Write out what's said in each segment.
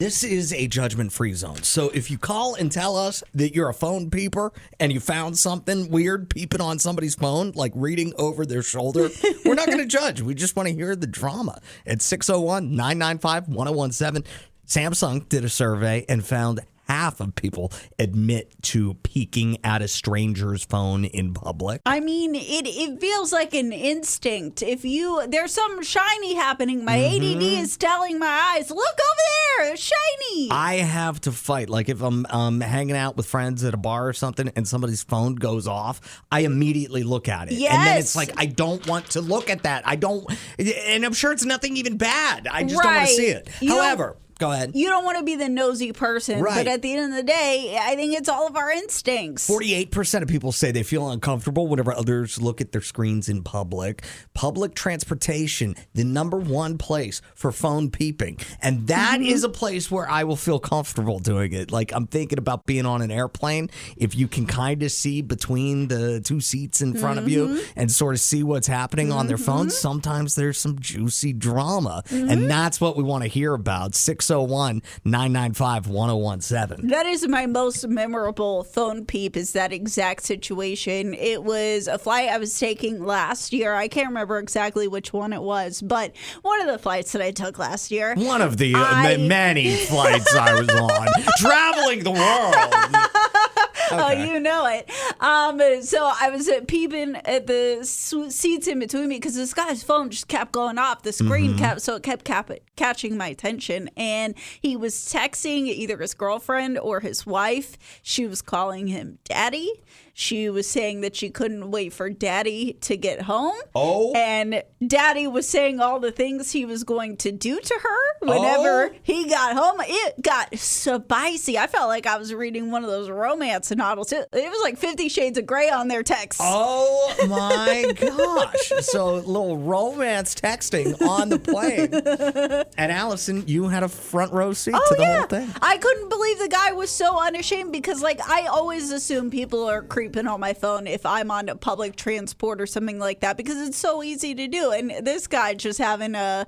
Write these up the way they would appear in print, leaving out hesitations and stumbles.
This is a judgment-free zone. So if you call and tell us that you're a phone peeper and you found something weird peeping on somebody's phone, like reading over their shoulder, we're not going to judge. We just want to hear the drama. At 601-995-1017, Samsung did a survey and found half of people admit to peeking at a stranger's phone in public. I mean, it feels like an instinct. There's something shiny happening. My ADD is telling my eyes, look over there, it's shiny. I have to fight. Like if I'm hanging out with friends at a bar or something and somebody's phone goes off, I immediately look at it. Yes. And then it's like, I don't want to look at that. And I'm sure it's nothing even bad. I just don't want to see it. However, go ahead. You don't want to be the nosy person, right. But at the end of the day, I think it's all of our instincts. 48% of people say they feel uncomfortable whenever others look at their screens in public. Public transportation, the number one place for phone peeping. And that is a place where I will feel comfortable doing it. Like I'm thinking about being on an airplane. If you can kind of see between the two seats in front of you and sort of see what's happening on their phones, sometimes there's some juicy drama. And that's what we want to hear about. 601-995-1017. That is my most memorable phone peep, is that exact situation. It was a flight I was taking last year. I can't remember exactly which one it was, but one of the flights that I took last year. One of the many flights I was on. Traveling the world. Okay. Oh, you know it. So I was peeping at the seats in between me because this guy's phone just kept going off. The screen kept catching my attention. And he was texting either his girlfriend or his wife. She was calling him daddy. She was saying that she couldn't wait for daddy to get home. Oh. And daddy was saying all the things he was going to do to her whenever he got home. It got spicy. I felt like I was reading one of those romance novels. It was like 50 Shades of Grey on their text. Oh, my gosh. So a little romance texting on the plane. And Allison, you had a front row seat to the whole thing. I couldn't believe the guy was so unashamed because, like, I always assume people are creeping on my phone if I'm on a public transport or something like that because it's so easy to do. And this guy just having a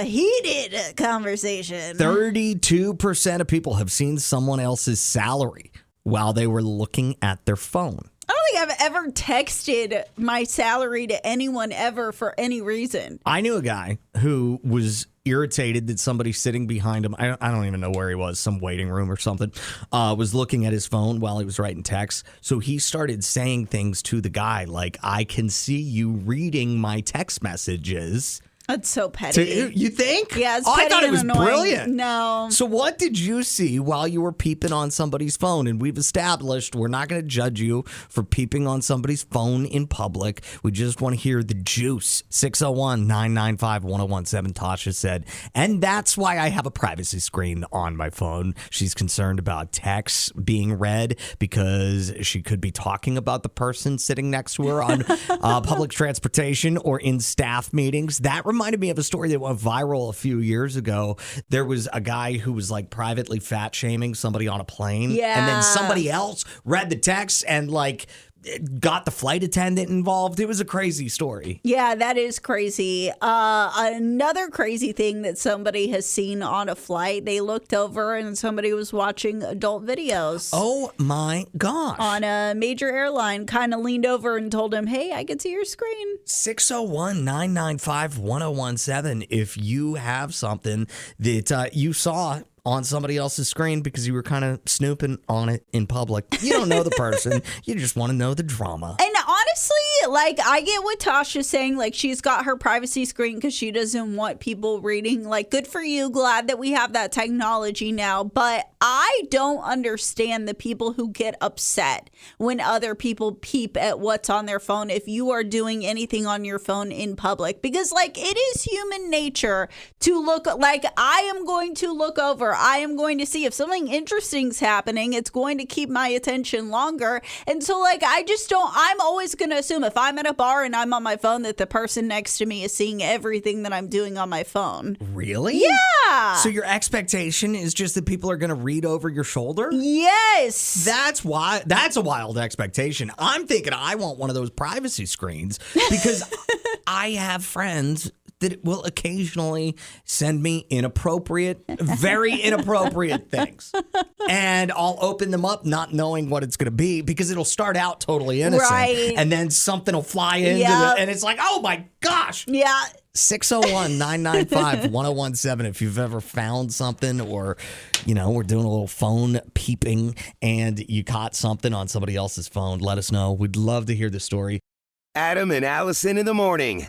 heated conversation. 32% of people have seen someone else's salary while they were looking at their phone. I don't think I've ever texted my salary to anyone ever for any reason. I knew a guy who was irritated that somebody sitting behind him, I don't even know where he was, some waiting room or something, was looking at his phone while he was writing text. So he started saying things to the guy like, I can see you reading my text messages. That's so petty. You think? Yeah, it's petty. petty I thought it was annoying. Brilliant. No. So what did you see while you were peeping on somebody's phone? And we've established we're not going to judge you for peeping on somebody's phone in public. We just want to hear the juice. 601-995-1017, Tasha said. And that's why I have a privacy screen on my phone. She's concerned about texts being read because she could be talking about the person sitting next to her on public transportation or in staff meetings. That reminded me of a story that went viral a few years ago. There was a guy who was like privately fat shaming somebody on a plane. Yeah. And then somebody else read the text and like got the flight attendant involved. It was a crazy story. Yeah, that is crazy. Another crazy thing that somebody has seen on a flight, they looked over and somebody was watching adult videos. Oh my gosh. On a major airline, kind of leaned over and told him, hey, I can see your screen. 601-995-1017 if you have something that you saw on somebody else's screen because you were kind of snooping on it in public. You don't know the person. You just want to know the drama. And honestly, like, I get what Tasha's saying. Like, she's got her privacy screen because she doesn't want people reading. Like, good for you. Glad that we have that technology now. But I don't understand the people who get upset when other people peep at what's on their phone if you are doing anything on your phone in public. Because, like, it is human nature to look, like, I am going to look over. I am going to see if something interesting's happening. It's going to keep my attention longer. And so, like, I'm always going to assume if I'm at a bar and I'm on my phone that the person next to me is seeing everything that I'm doing on my phone. Really? Yeah. So your expectation is just that people are going to read over your shoulder? Yes. That's a wild expectation. I'm thinking I want one of those privacy screens because I have friends that it will occasionally send me very inappropriate things. And I'll open them up not knowing what it's going to be because it'll start out totally innocent. Right. And then something will fly into and it's like, oh my gosh. Yeah. 601-995-1017 if you've ever found something or, we're doing a little phone peeping and you caught something on somebody else's phone. Let us know. We'd love to hear the story. Adam and Allison in the morning.